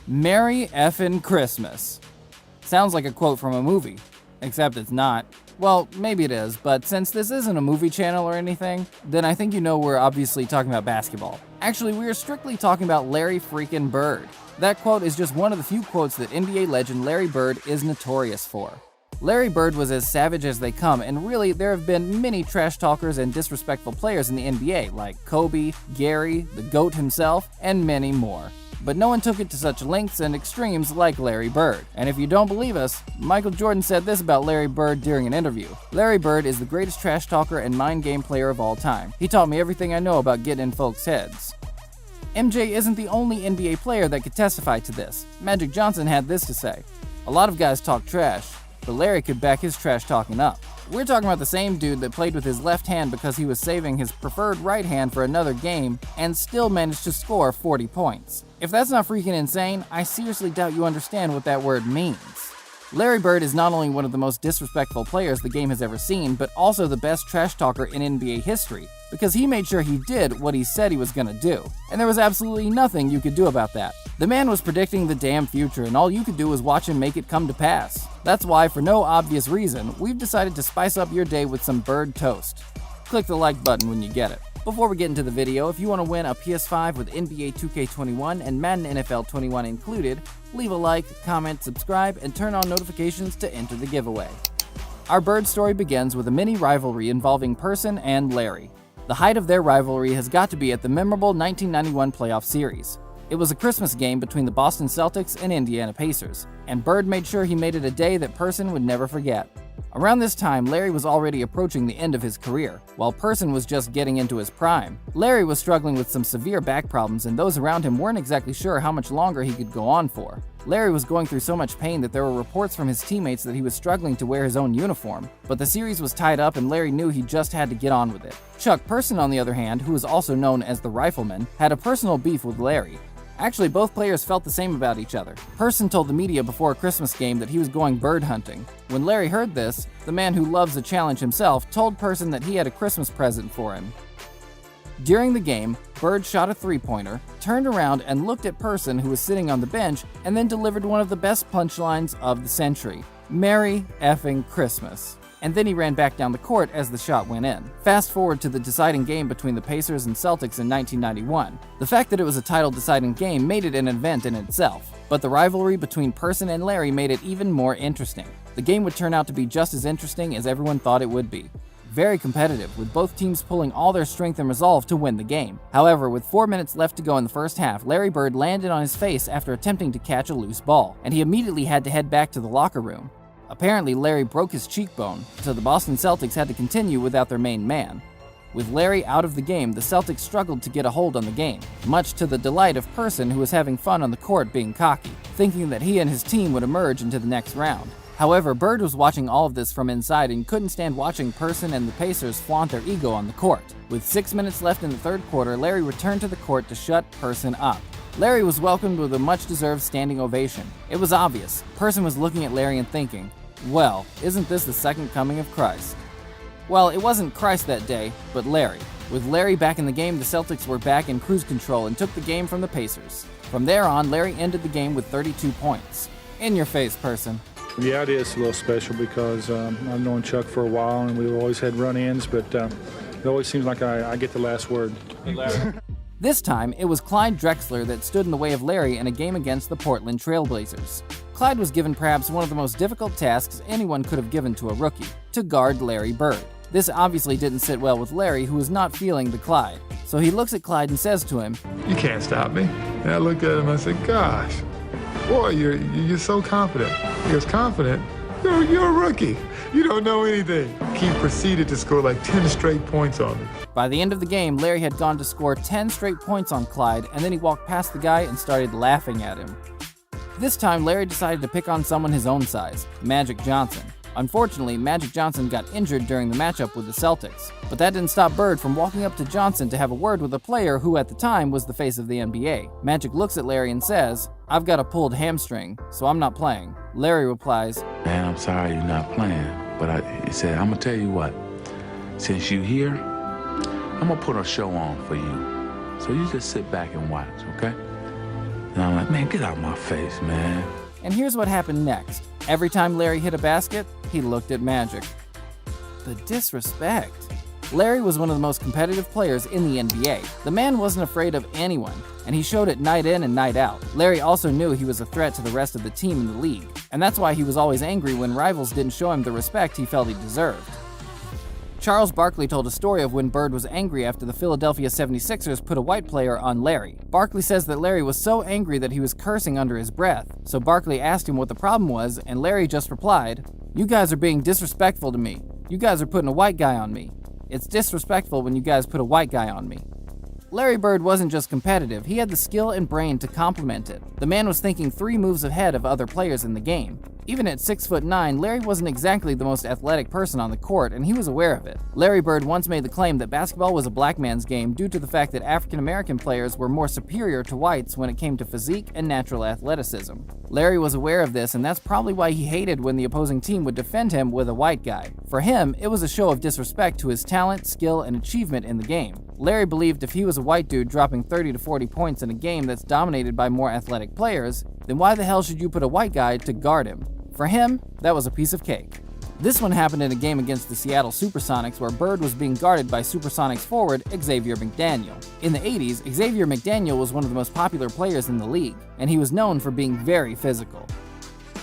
Merry effin' Christmas. Sounds like a quote from a movie, except it's not. Well, maybe it is, but since this isn't a movie channel or anything, then I think you know we're obviously talking about basketball. Actually, we are strictly talking about Larry freaking Bird. That quote is just one of the few quotes that NBA legend Larry Bird is notorious for. Larry Bird was as savage as they come, and really, there have been many trash talkers and disrespectful players in the NBA, like Kobe, Gary, the GOAT himself, and many more. But no one took it to such lengths and extremes like Larry Bird. And if you don't believe us, Michael Jordan said this about Larry Bird during an interview. Larry Bird is the greatest trash talker and mind game player of all time. He taught me everything I know about getting in folks' heads. MJ isn't the only NBA player that could testify to this. Magic Johnson had this to say: "A lot of guys talk trash, but Larry could back his trash talking up." We're talking about the same dude that played with his left hand because he was saving his preferred right hand for another game and still managed to score 40 points. If that's not freaking insane, I seriously doubt you understand what that word means. Larry Bird is not only one of the most disrespectful players the game has ever seen, but also the best trash talker in NBA history, because he made sure he did what he said he was gonna do. And there was absolutely nothing you could do about that. The man was predicting the damn future, and all you could do was watch him make it come to pass. That's why, for no obvious reason, we've decided to spice up your day with some Bird toast. Click the like button when you get it. Before we get into the video, if you want to win a PS5 with NBA 2K21 and Madden NFL 21 included, leave a like, comment, subscribe, and turn on notifications to enter the giveaway. Our Bird story begins with a mini rivalry involving Person and Larry. The height of their rivalry has got to be at the memorable 1991 playoff series. It was a Christmas game between the Boston Celtics and Indiana Pacers, and Bird made sure he made it a day that Person would never forget. Around this time, Larry was already approaching the end of his career, while Person was just getting into his prime. Larry was struggling with some severe back problems, and those around him weren't exactly sure how much longer he could go on for. Larry was going through so much pain that there were reports from his teammates that he was struggling to wear his own uniform, but the series was tied up and Larry knew he just had to get on with it. Chuck Person, on the other hand, who was also known as the Rifleman, had a personal beef with Larry. Actually, both players felt the same about each other. Person told the media before a Christmas game that he was going bird hunting. When Larry heard this, the man who loves a challenge himself told Person that he had a Christmas present for him. During the game, Bird shot a three-pointer, turned around and looked at Person, who was sitting on the bench, and then delivered one of the best punchlines of the century: "Merry effing Christmas." And then he ran back down the court as the shot went in. Fast forward to the deciding game between the Pacers and Celtics in 1991. The fact that it was a title-deciding game made it an event in itself, but the rivalry between Person and Larry made it even more interesting. The game would turn out to be just as interesting as everyone thought it would be. Very competitive, with both teams pulling all their strength and resolve to win the game. However, with 4 minutes left to go in the first half, Larry Bird landed on his face after attempting to catch a loose ball, and he immediately had to head back to the locker room. Apparently, Larry broke his cheekbone, so the Boston Celtics had to continue without their main man. With Larry out of the game, the Celtics struggled to get a hold on the game, much to the delight of Person, who was having fun on the court being cocky, thinking that he and his team would emerge into the next round. However, Bird was watching all of this from inside and couldn't stand watching Person and the Pacers flaunt their ego on the court. With 6 minutes left in the third quarter, Larry returned to the court to shut Person up. Larry was welcomed with a much-deserved standing ovation. It was obvious. Person was looking at Larry and thinking, well, isn't this the second coming of Christ? Well, it wasn't Christ that day, but Larry. With Larry back in the game, the Celtics were back in cruise control and took the game from the Pacers. From there on, Larry ended the game with 32 points. In your face, Person. Yeah, it is a little special because I've known Chuck for a while and we've always had run-ins, but it always seems like I get the last word. This time, it was Clyde Drexler that stood in the way of Larry in a game against the Portland Trail Blazers. Clyde was given perhaps one of the most difficult tasks anyone could have given to a rookie: to guard Larry Bird. This obviously didn't sit well with Larry, who was not feeling the Clyde. So he looks at Clyde and says to him, "You can't stop me." And I looked at him and I said, "Gosh, boy, you're so confident." He goes, "Confident? You're a rookie. You don't know anything." He proceeded to score like 10 straight points on me. By the end of the game, Larry had gone to score 10 straight points on Clyde, and then he walked past the guy and started laughing at him. This time, Larry decided to pick on someone his own size, Magic Johnson. Unfortunately, Magic Johnson got injured during the matchup with the Celtics, but that didn't stop Bird from walking up to Johnson to have a word with a player who at the time was the face of the NBA. Magic looks at Larry and says, "I've got a pulled hamstring, so I'm not playing." Larry replies, "Man, I'm sorry you're not playing, but he said, I'm gonna tell you what, since you're here, I'm gonna put a show on for you. So you just sit back and watch, okay?" And I'm like, man, get out my face, man. And here's what happened next. Every time Larry hit a basket, he looked at Magic. The disrespect. Larry was one of the most competitive players in the NBA. The man wasn't afraid of anyone, and he showed it night in and night out. Larry also knew he was a threat to the rest of the team in the league, and that's why he was always angry when rivals didn't show him the respect he felt he deserved. Charles Barkley told a story of when Bird was angry after the Philadelphia 76ers put a white player on Larry. Barkley says that Larry was so angry that he was cursing under his breath, so Barkley asked him what the problem was, and Larry just replied, "You guys are being disrespectful to me. You guys are putting a white guy on me. It's disrespectful when you guys put a white guy on me." Larry Bird wasn't just competitive, he had the skill and brain to complement it. The man was thinking 3 moves ahead of other players in the game. Even at 6'9", Larry wasn't exactly the most athletic person on the court, and he was aware of it. Larry Bird once made the claim that basketball was a black man's game due to the fact that African American players were more superior to whites when it came to physique and natural athleticism. Larry was aware of this, and that's probably why he hated when the opposing team would defend him with a white guy. For him, it was a show of disrespect to his talent, skill, and achievement in the game. Larry believed if he was a white dude dropping 30 to 40 points in a game that's dominated by more athletic players, then why the hell should you put a white guy to guard him? For him, that was a piece of cake. This one happened in a game against the Seattle Supersonics where Bird was being guarded by Supersonics forward Xavier McDaniel. In the 80s, Xavier McDaniel was one of the most popular players in the league, and he was known for being very physical.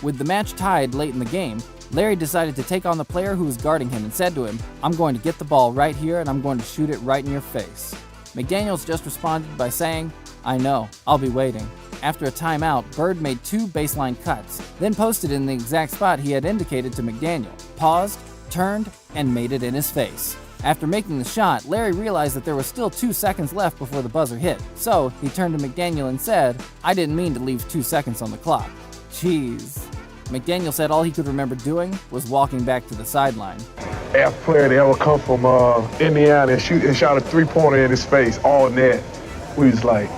With the match tied late in the game, Larry decided to take on the player who was guarding him and said to him, "I'm going to get the ball right here and I'm going to shoot it right in your face." McDaniels just responded by saying, "I know, I'll be waiting." After a timeout, Bird made 2 baseline cuts, then posted in the exact spot he had indicated to McDaniel, paused, turned, and made it in his face. After making the shot, Larry realized that there was still 2 seconds left before the buzzer hit, so he turned to McDaniel and said, "I didn't mean to leave 2 seconds on the clock." Jeez. McDaniel said all he could remember doing was walking back to the sideline. Every player that ever come from Indiana and shot a 3-pointer in his face, all net. We was like,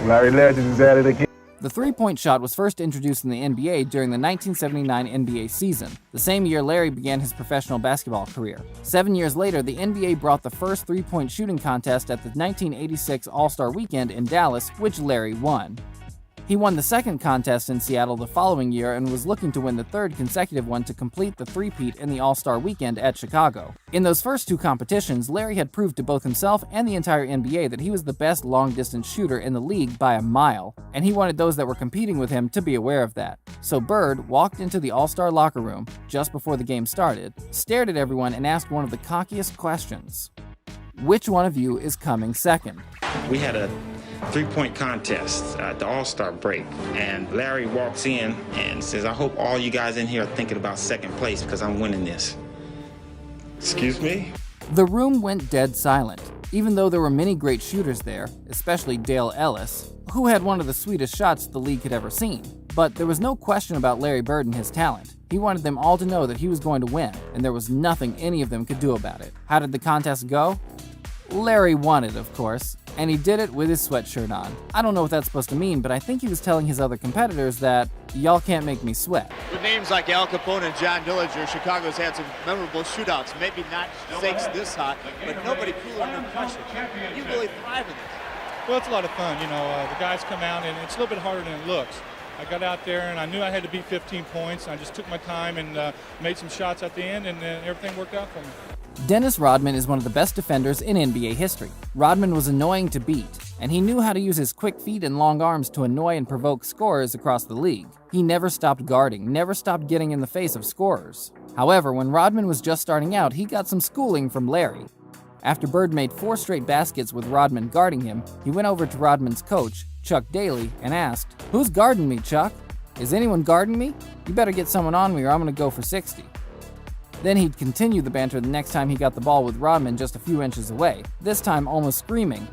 Larry Legend is at it again. The 3-point shot was first introduced in the NBA during the 1979 NBA season, the same year Larry began his professional basketball career. 7 years later, the NBA brought the first 3-point shooting contest at the 1986 All-Star Weekend in Dallas, which Larry won. He won the second contest in Seattle the following year and was looking to win the 3rd consecutive one to complete the three-peat in the All-Star Weekend at Chicago. In those first 2 competitions, Larry had proved to both himself and the entire NBA that he was the best long-distance shooter in the league by a mile, and he wanted those that were competing with him to be aware of that. So Bird walked into the All-Star locker room just before the game started, stared at everyone, and asked one of the cockiest questions. Which one of you is coming second? We had a 3-point contest at the All-Star break, and Larry walks in and says, "I hope all you guys in here are thinking about second place because I'm winning this." Excuse me? The room went dead silent, even though there were many great shooters there, especially Dale Ellis, who had one of the sweetest shots the league had ever seen. But there was no question about Larry Bird and his talent. He wanted them all to know that he was going to win, and there was nothing any of them could do about it. How did the contest go? Larry won it, of course, and he did it with his sweatshirt on. I don't know what that's supposed to mean, but I think he was telling his other competitors that, y'all can't make me sweat. With names like Al Capone and John Dillinger, Chicago's had some memorable shootouts. Maybe not stakes this hot, but nobody cooler under pressure. You really thrive in this. Well, it's a lot of fun. The guys come out, and it's a little bit harder than it looks. I got out there, and I knew I had to beat 15 points. I just took my time and made some shots at the end, and everything worked out for me. Dennis Rodman is one of the best defenders in NBA history. Rodman was annoying to beat, and he knew how to use his quick feet and long arms to annoy and provoke scorers across the league. He never stopped guarding, never stopped getting in the face of scorers. However, when Rodman was just starting out, he got some schooling from Larry. After Bird made 4 straight baskets with Rodman guarding him, he went over to Rodman's coach, Chuck Daly, and asked, "Who's guarding me, Chuck? Is anyone guarding me? You better get someone on me or I'm gonna go for 60. Then he'd continue the banter the next time he got the ball with Rodman just a few inches away, this time almost screaming,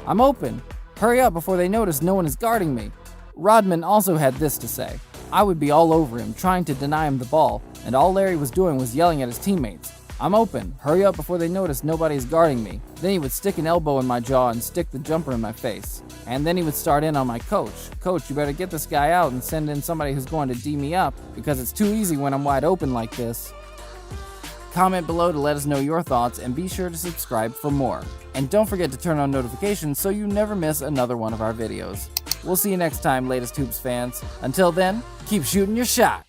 "I'm open! Hurry up before they notice no one is guarding me!" Rodman also had this to say, "I would be all over him, trying to deny him the ball, and all Larry was doing was yelling at his teammates, 'I'm open! Hurry up before they notice nobody is guarding me!' Then he would stick an elbow in my jaw and stick the jumper in my face. And then he would start in on my coach. 'Coach, you better get this guy out and send in somebody who's going to D me up, because it's too easy when I'm wide open like this.'" Comment below to let us know your thoughts, and be sure to subscribe for more. And don't forget to turn on notifications so you never miss another one of our videos. We'll see you next time, Latest Hoops fans. Until then, keep shooting your shot.